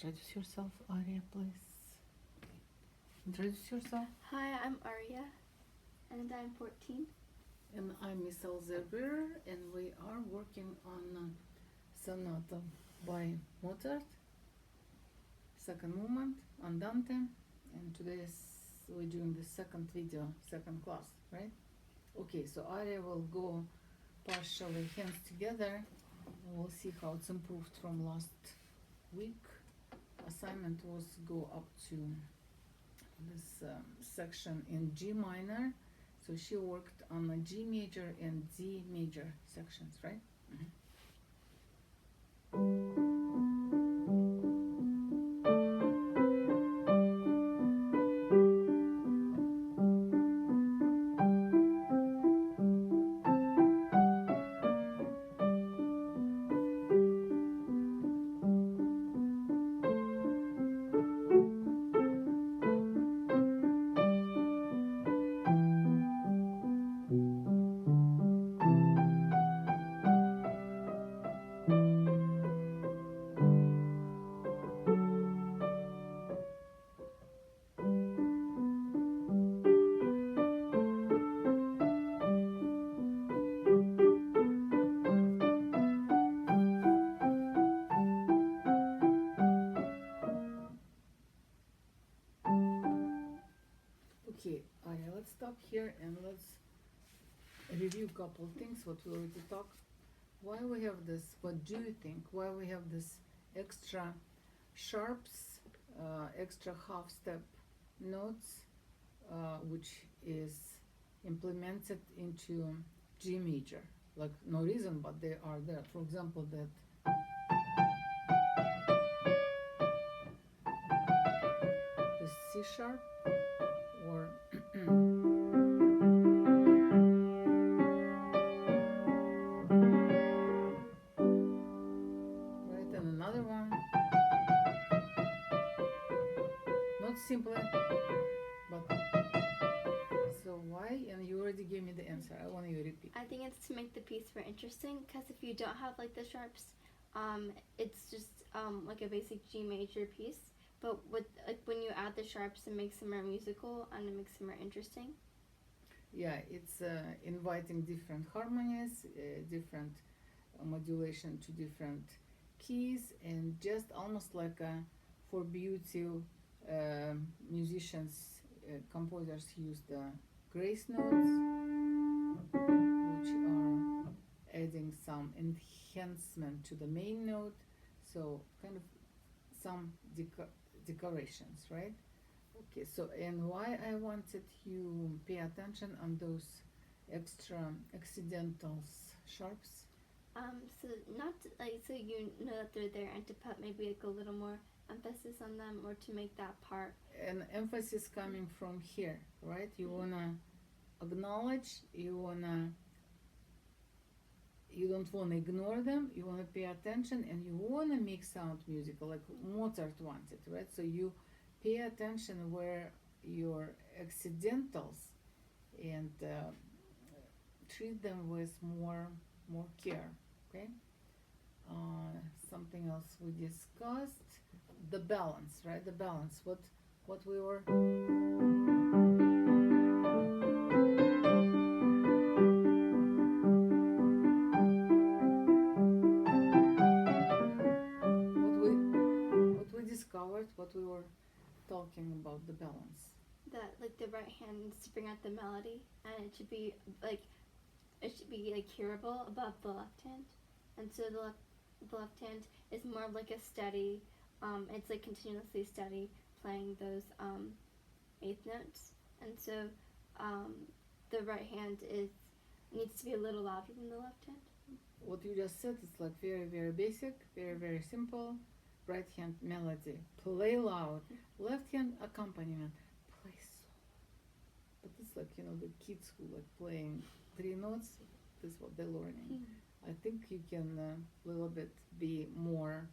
Introduce yourself, Arya, please. Introduce yourself. Hi, I'm Arya, and I'm 14. And I'm Miss Elzevier, and we are working on Sonata by Mozart, second movement, Andante, and today we're doing the second video, second class, right? Okay, so Arya will go partially hands together. We'll see how it's improved from last week. Assignment was go up to this section in G minor. So she worked on the G major and D major sections, right? Okay, Arya, let's stop here and let's review a couple of things what we already talked. Why we have this, what do you think, why we have this extra sharps, extra half step notes, which is implemented into G major? Like no reason, but they are there. For example, that the C sharp or right, and another one, not simply, but so why? And you already gave me the answer. I want you to repeat. I think it's to make the piece more interesting, because if you don't have like the sharps, it's just like a basic G major piece. But with like when you add the sharps, it makes it more musical and it makes it more interesting. Yeah, it's inviting different harmonies, different modulation to different keys, and just almost like for beauty, musicians, composers use the grace notes, which are adding some enhancement to the main note, so kind of some decorations, right? Okay, so and why I wanted you pay attention on those extra accidentals sharps. So not like so you know that they're there, and to put maybe like a little more emphasis on them, or to make that part. And emphasis coming from here, right? You wanna acknowledge, you don't wanna ignore them, you wanna pay attention, and you wanna make sound musical like Mozart wanted, right? So you pay attention where your accidentals and treat them with more care, okay? Something else we discussed, the balance, right? The balance, what we were what we discovered, what we were talking about, the balance. That like the right hand needs to bring out the melody, and it should be like hearable above the left hand, and so the left hand is more like a steady, it's like continuously steady playing those eighth notes, and so the right hand needs to be a little louder than the left hand. What you just said is like very basic, very simple. Right hand melody, play loud. Left hand accompaniment, play soft. But it's like the kids who like playing three notes. This is what they're learning. I think you can a little bit be more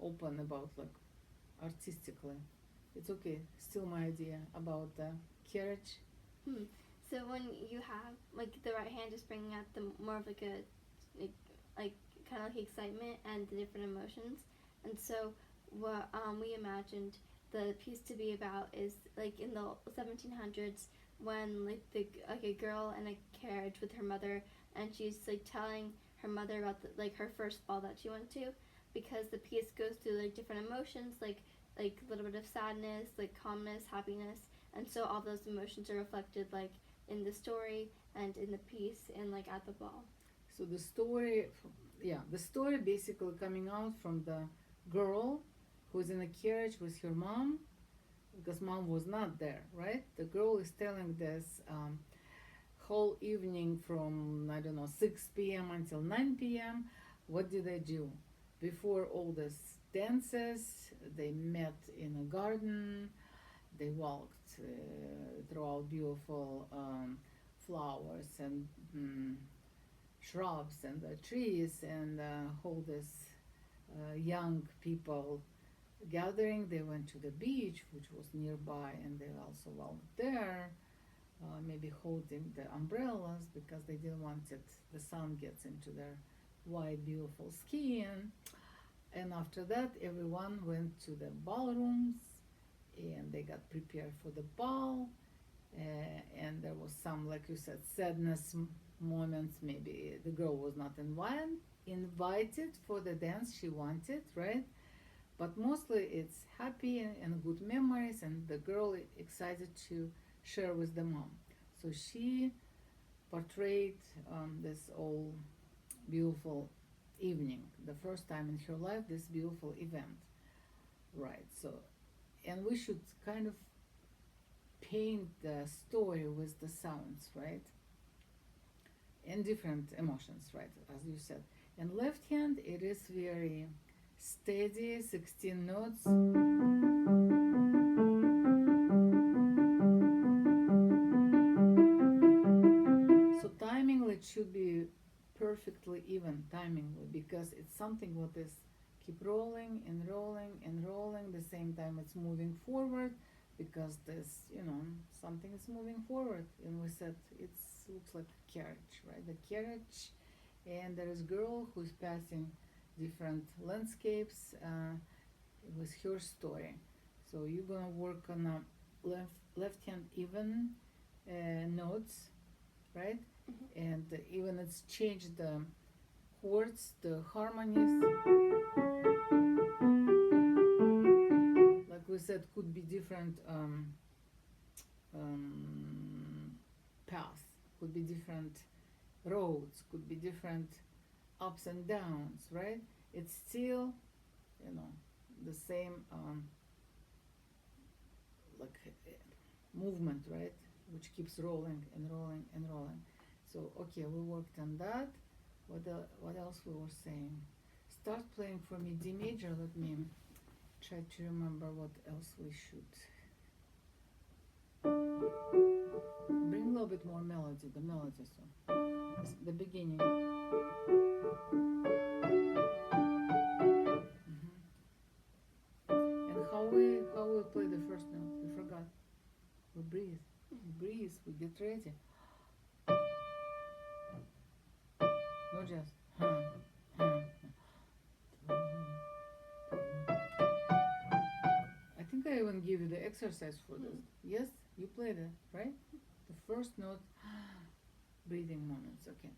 open about like artistically. It's okay. Still my idea about the carriage. So when you have like the right hand is bringing out the more of like kind of like excitement and the different emotions, and so what we imagined the piece to be about is like in the 1700s when like a girl in a carriage with her mother, and she's like telling her mother about like her first ball that she went to, because the piece goes through like different emotions, like a little bit of sadness, like calmness, happiness, and so all those emotions are reflected like in the story and in the piece and like at the ball. So the story, yeah, the story basically coming out from the girl who's in a carriage with her mom, because mom was not there, right? The girl is telling this whole evening from, I don't know, 6 p.m. until 9 p.m. What did they do? Before all these dances, they met in a garden, they walked throughout beautiful flowers and shrubs and the trees, and all these young people gathering. They went to the beach, which was nearby, and they also walked there, maybe holding the umbrellas because they didn't want it, the sun gets into their white, beautiful skin. And after that, everyone went to the ballrooms and they got prepared for the ball. And there was some, like you said, sadness moments. Maybe the girl was not invited for the dance she wanted, right? But mostly it's happy and good memories, and the girl excited to share with the mom. So she portrayed this all beautiful evening, the first time in her life, this beautiful event, right? So, and we should kind of paint the story with the sounds, right? And different emotions, right? As you said. And left hand, it is very steady, 16 notes. So timingly it should be perfectly even timingly, because it's something what is keep rolling and rolling and rolling. The same time it's moving forward, because this, something is moving forward. And we said it looks like a carriage, right? The carriage, and there is girl who's passing different landscapes with her story. So you're gonna work on a left hand even notes, right? Mm-hmm. And even it's changed the chords, the harmonies. Like we said, could be different um, paths, could be different roads, could be different ups and downs, right? It's still, you know, the same like movement, right? Which keeps rolling and rolling and rolling. So okay, we worked on that. What else we were saying? Start playing for me D major. Let me try to remember what else we should. Bring a little bit more melody, the melody song. The beginning. And how we play the first note? We forgot. We breathe. We breathe. We get ready. Not just. I think I even give you the exercise for this. Yes, you played it, right? The first note, breathing moments. Okay.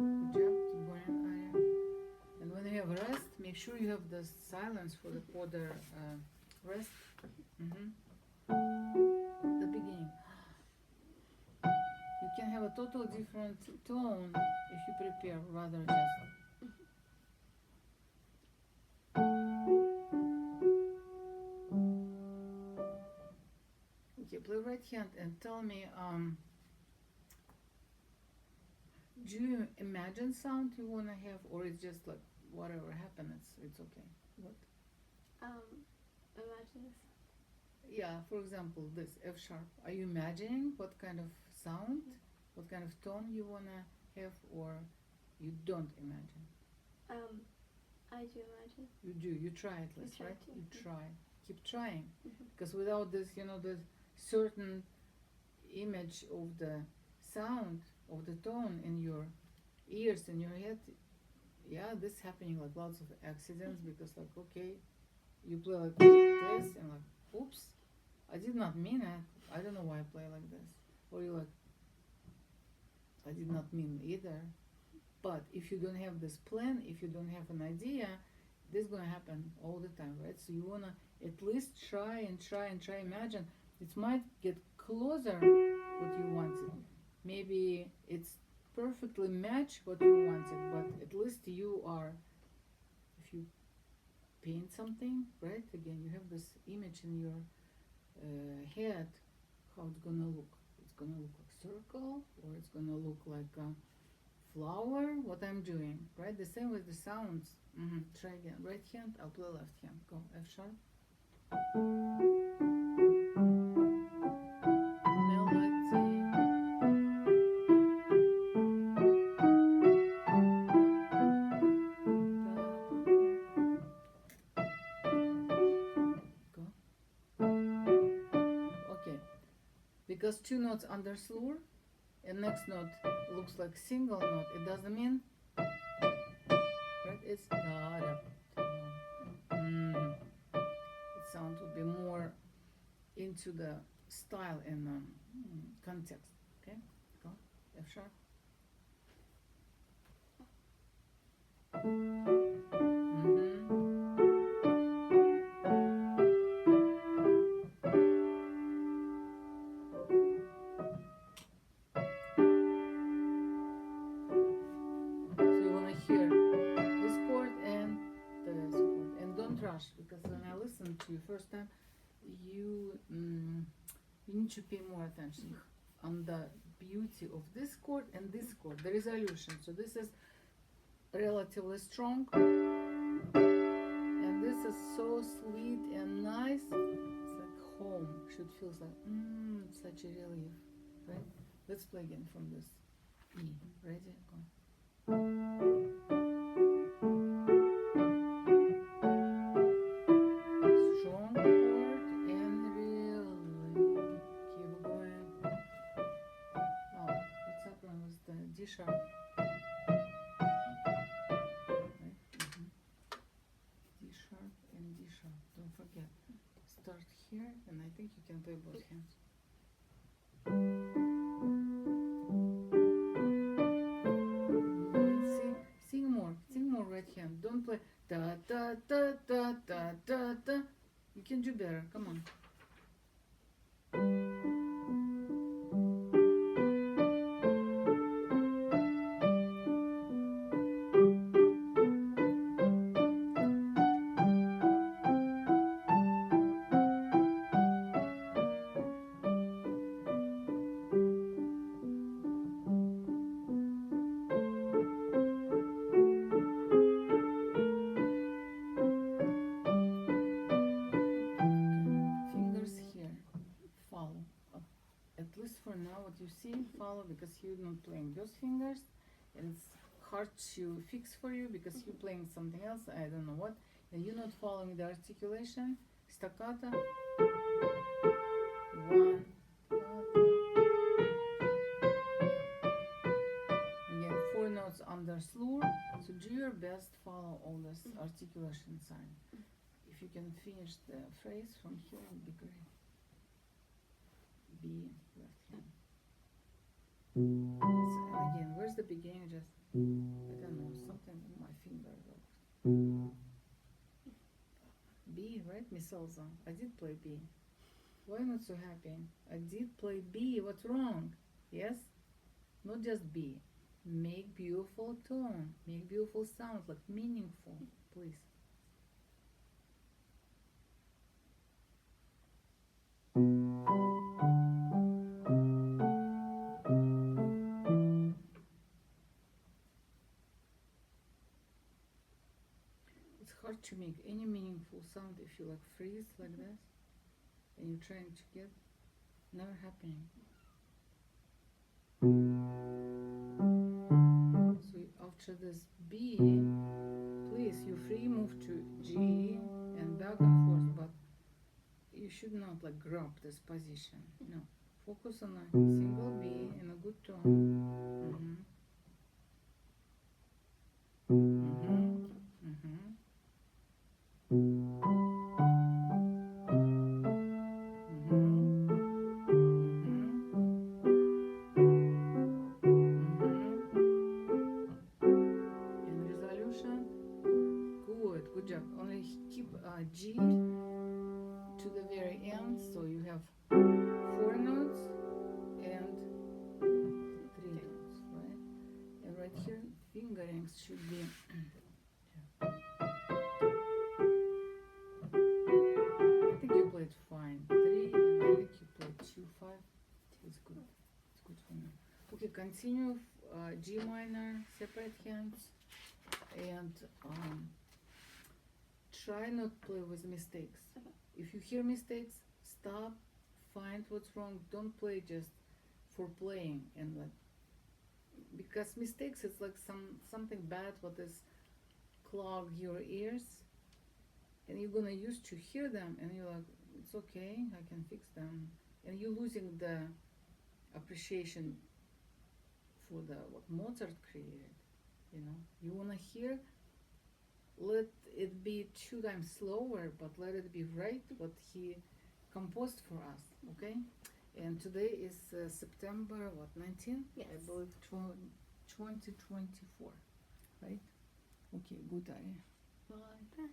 Keep going. Good. Good job. Keep going, Aya. And when you have rest, make sure you have the silence for the quarter rest. The beginning. You can have a total different tone if you prepare rather just. Okay, play right hand and tell me, do you imagine sound you wanna have, or it's just like whatever happens, it's okay? What? Imagine this. Yeah, for example, this F sharp. Are you imagining what kind of sound, what kind of tone you wanna have, or you don't imagine? I do imagine. You do. You try at least, try right? to. You try. Keep trying, Mhm. because without this, the certain image of the sound, of the tone in your ears, in your head, yeah, this happening like lots of accidents, because like, okay, you play like this and like, oops, I did not mean it. I don't know why I play like this. Or you're like, I did not mean either. But if you don't have this plan, if you don't have an idea, this is gonna happen all the time, right? So you wanna at least try and try and try. Imagine it might get closer what you wanted. Maybe it's perfectly match what you wanted, but at least you are. If you paint something, right? Again, you have this image in your head. How it's gonna look? It's gonna look like circle, or it's gonna look like a flower. What I'm doing, right? The same with the sounds. Try again. Right hand, I'll play left hand. Go F sharp. Okay, because two notes under slur and next note looks like single note, it doesn't mean, right? It's da da. It sound would be more into the style and context. Okay, go F sharp. So you want to hear this chord and this chord, and don't rush, because when I listened to you first time, you need to pay more attention on the beauty of this chord and this chord, the resolution. So this is relatively strong, and this is so sweet and nice. It's like home. Should feel like such a relief, right? Let's play again from this E. Ready? Go. Strong chord and really keep going. Oh, what's happening with the D sharp? Right? D sharp and D sharp. Don't forget. Start here, and I think you can play both hands. Sing more right hand. Don't play da da da da da da da. You can do better. Come on. For now, what you see, follow, because you're not playing those fingers, and it's hard to fix for you because you're playing something else, I don't know what, and you're not following the articulation. Staccato, one, again, four notes under slur, so do your best, follow all this articulation sign. If you can finish the phrase from here, it would be great. B, left hand. So, and again, where's the beginning? Just, I don't know, something in my finger. B, right? Mi solza. I did play B. Why not so happy? I did play B. What's wrong? Yes? Not just B. Make beautiful tone. Make beautiful sounds, like meaningful, please. It's hard to make any meaningful sound if you like freeze like this and you're trying to get, never happening. B, please, you free move to G and back and forth, but you should not like grab this position. No, focus on a single B in a good tone. Mm-hmm. Mm-hmm. Mm-hmm. In resolution, good job. Only keep G to the very end, so you have 4 notes and 3 notes, right? And right here, fingerings should be. I think you played fine. 3, and I think you played 2, 5. It's good. It's good for me. Okay, continue. G minor, separate hands, and try not play with mistakes. Okay. If you hear mistakes, stop, find what's wrong. Don't play just for playing and like, because mistakes it's like something bad what is clog your ears, and you're gonna use to hear them, and you're like, it's okay, I can fix them, and you're losing the appreciation for the what Mozart created. You know, you wanna hear, let it be 2 times slower, but let it be right what he composed for us. Okay, and today is September what 19th? Yes. I believe 2024, right? Okay, good, Ari. Bye.